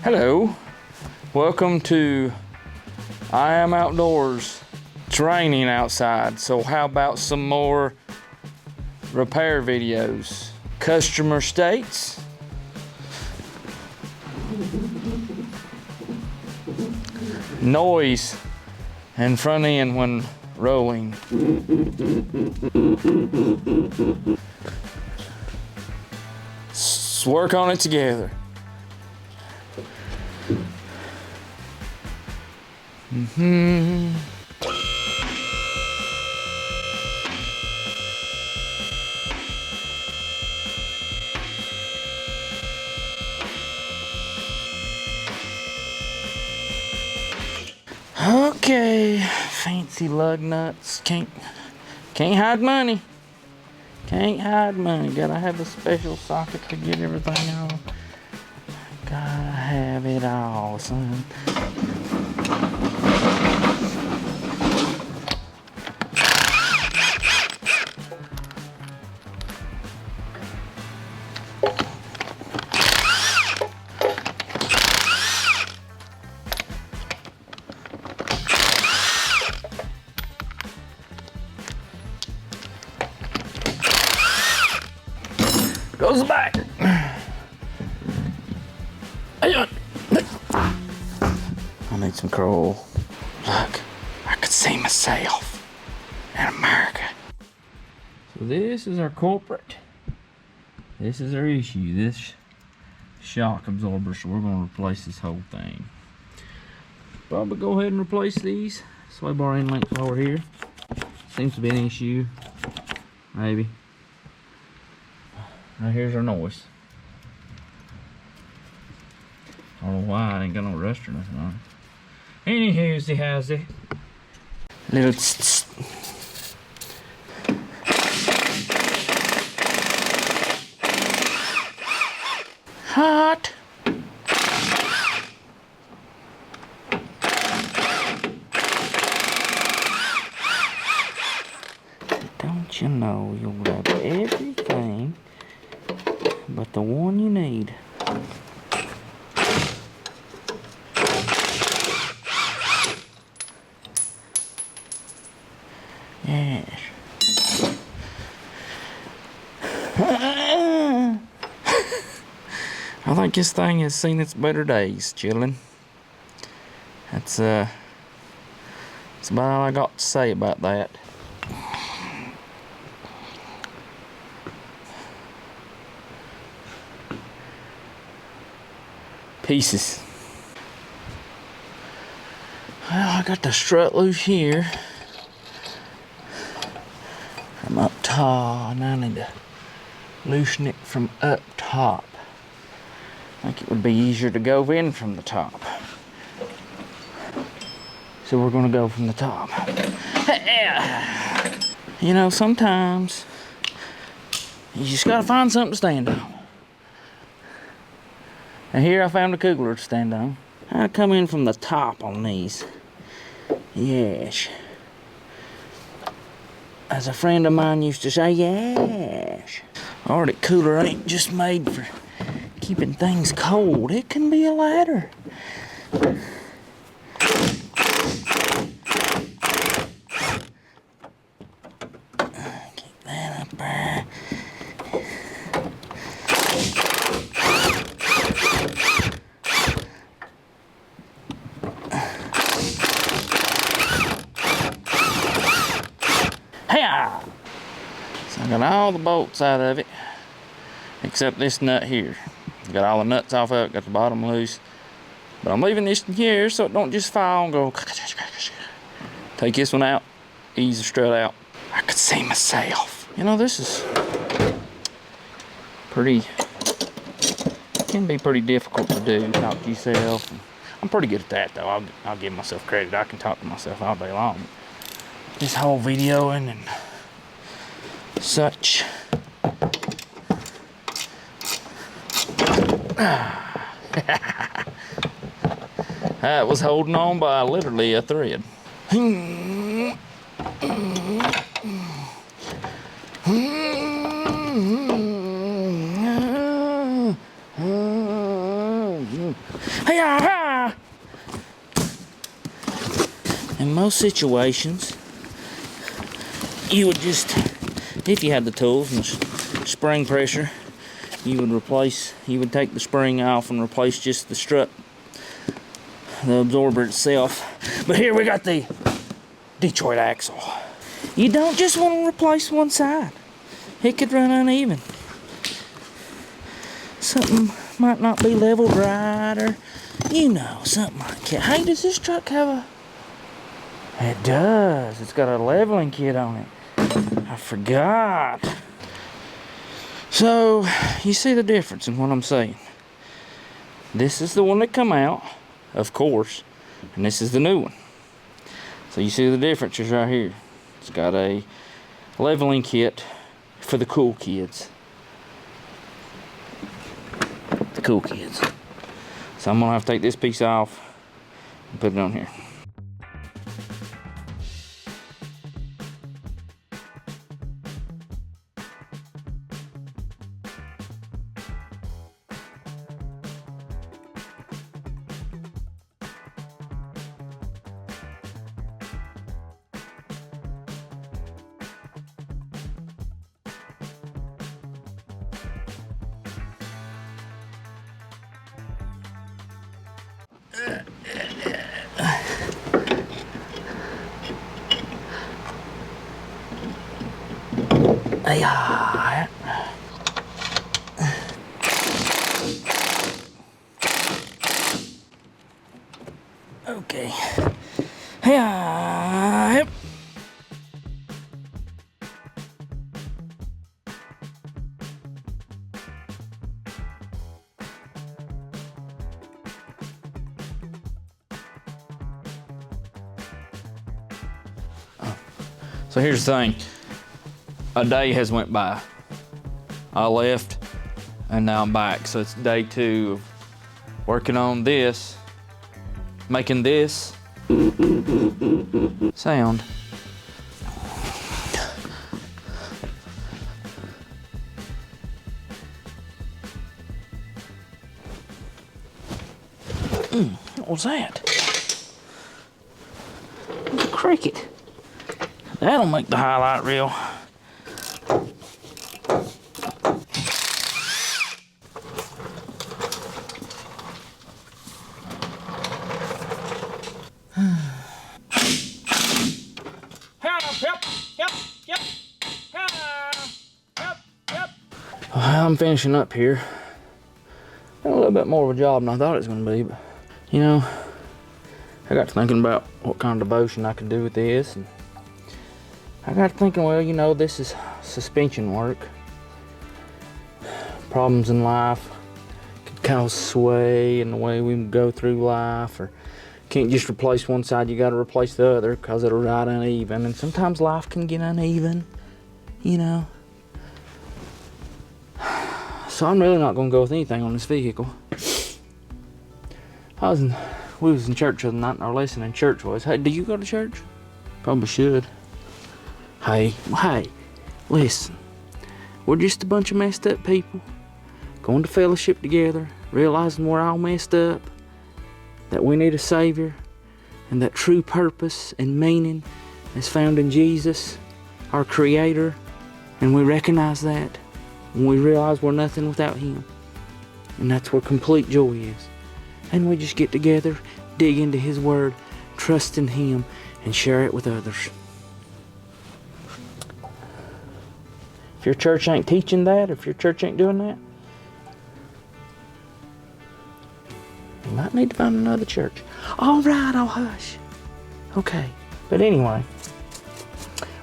Hello, welcome to I Am Outdoors. It's raining outside, so how about some more repair videos? Customer states noise and front end when rolling. Let's work on it together. Okay, fancy lug nuts. Can't hide money. Can't hide money. Gotta have a special socket to get everything on. Gotta have it all, son. Goes back. I need some coal. Look, I could see myself in America. So this is our culprit. This is our issue. This shock absorber. So we're going to replace this whole thing. Probably go ahead and replace these sway bar inlets over here. Seems to be an issue. Maybe. Now here's our noise. I don't know why I ain't got no rust or nothing on it. Anywho, how's it? Little hot. Don't you know you'll grab everything but the one you need. Yes. I think this thing has seen its better days, chillin'. That's about all I got to say about that. Pieces. Well, I got the strut loose here from up top, and I need to loosen it from up top. I think it would be easier to go in from the top. So we're gonna go from the top. You know, sometimes you just gotta find something to stand on. And here I found a cooler to stand on. I come in from the top on these. Yes. As a friend of mine used to say, yes. Arctic cooler ain't just made for keeping things cold. It can be a ladder. Keep that up there. So I got all the bolts out of it, except this nut here. Got all the nuts off of it, got the bottom loose. But I'm leaving this in here so it don't just fall and go. Take this one out, ease the strut out. I could see myself. You know, this is can be pretty difficult to do, talk to yourself. I'm pretty good at that though, I'll give myself credit. I can talk to myself all day long. This whole videoing and such. That was holding on by literally a thread. Hey, most situations, you would just, if you had the tools and spring pressure, you would take the spring off and replace just the strut, the absorber itself. But here we got the Detroit axle. You don't just want to replace one side. It could run uneven. Something might not be leveled right, or something like that. Hey, does this truck have a... It does. It's got a leveling kit on it. I forgot. So, you see the difference in what I'm saying. This is the one that come out, of course, and this is the new one. So you see the differences right here. It's got a leveling kit for the cool kids. The cool kids. So I'm gonna have to take this piece off and put it on here. Yeah. Okay. Yeah. So here's the thing. A day has went by. I left and now I'm back. So it's day 2 of working on this, making this sound. What was that? It's a cricket. That'll make the highlight reel. I'm finishing up here. A little bit more of a job than I thought it was going to be, but I got to thinking about what kind of devotion I could do with this, and I got to thinking, well, this is suspension work. Problems in life could cause sway in the way we go through life, or can't just replace one side, you got to replace the other because it'll ride uneven, and sometimes life can get uneven, So I'm really not going to go with anything on this vehicle. We was in church the other night, and our lesson in church was, hey, do you go to church? Probably should. Hey, listen. We're just a bunch of messed up people going to fellowship together, realizing we're all messed up, that we need a Savior, and that true purpose and meaning is found in Jesus, our Creator, and we recognize that. And we realize we're nothing without Him. And that's where complete joy is. And we just get together, dig into His Word, trust in Him, and share it with others. If your church ain't teaching that, if your church ain't doing that, you might need to find another church. All right, I'll hush. Okay. But anyway,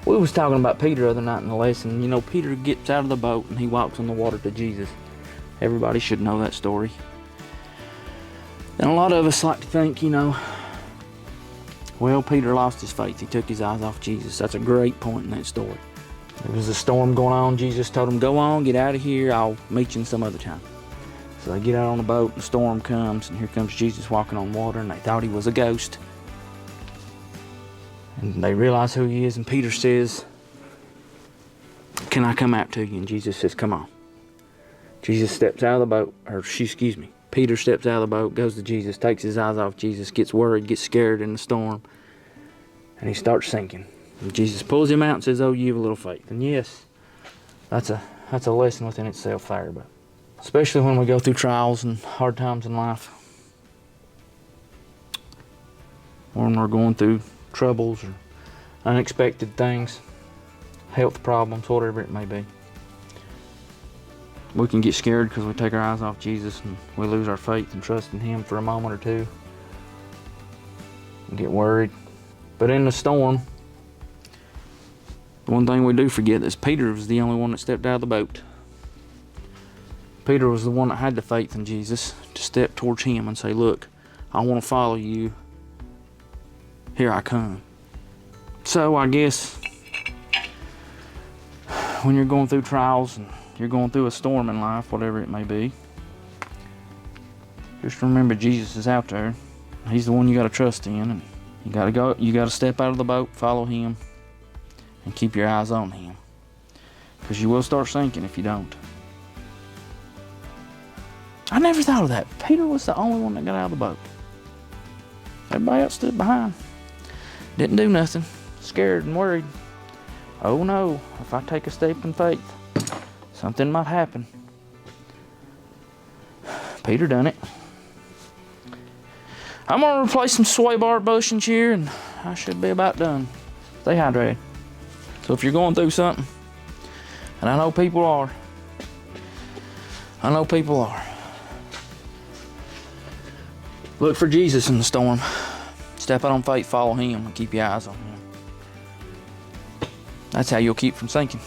we was talking about Peter the other night in the lesson. Peter gets out of the boat and he walks on the water to Jesus. Everybody should know that story. And a lot of us like to think, well, Peter lost his faith. He took his eyes off Jesus. That's a great point in that story. There was a storm going on. Jesus told him, go on, get out of here. I'll meet you some other time. So they get out on the boat, and the storm comes, and here comes Jesus walking on water, and they thought he was a ghost. And they realize who he is, and Peter says, can I come out to you? And Jesus says, come on. Jesus steps out of the boat, Peter steps out of the boat, goes to Jesus, takes his eyes off Jesus, gets worried, gets scared in the storm. and he starts sinking. And Jesus pulls him out and says, "Oh, you have a little faith." And yes, that's a lesson within itself there, but especially when we go through trials and hard times in life, or when we're going through troubles or unexpected things, health problems, whatever it may be. We can get scared because we take our eyes off Jesus and we lose our faith and trust in Him for a moment or two and get worried. But in the storm, the one thing we do forget is Peter was the only one that stepped out of the boat. Peter was the one that had the faith in Jesus to step towards Him and say, "Look, I want to follow you. Here I come." So I guess when you're going through trials and you're going through a storm in life, whatever it may be, just remember Jesus is out there. He's the one you got to trust in, and you got to go. You got to step out of the boat, follow Him, and keep your eyes on Him, because you will start sinking if you don't. I never thought of that. Peter was the only one that got out of the boat. Everybody else stood behind. Didn't do nothing. Scared and worried. Oh no, if I take a step in faith, something might happen. Peter done it. I'm going to replace some sway bar bushings here, and I should be about done. Stay hydrated. So if you're going through something, and I know people are, look for Jesus in the storm. Step out on faith, follow Him, and keep your eyes on Him. That's how you'll keep from sinking.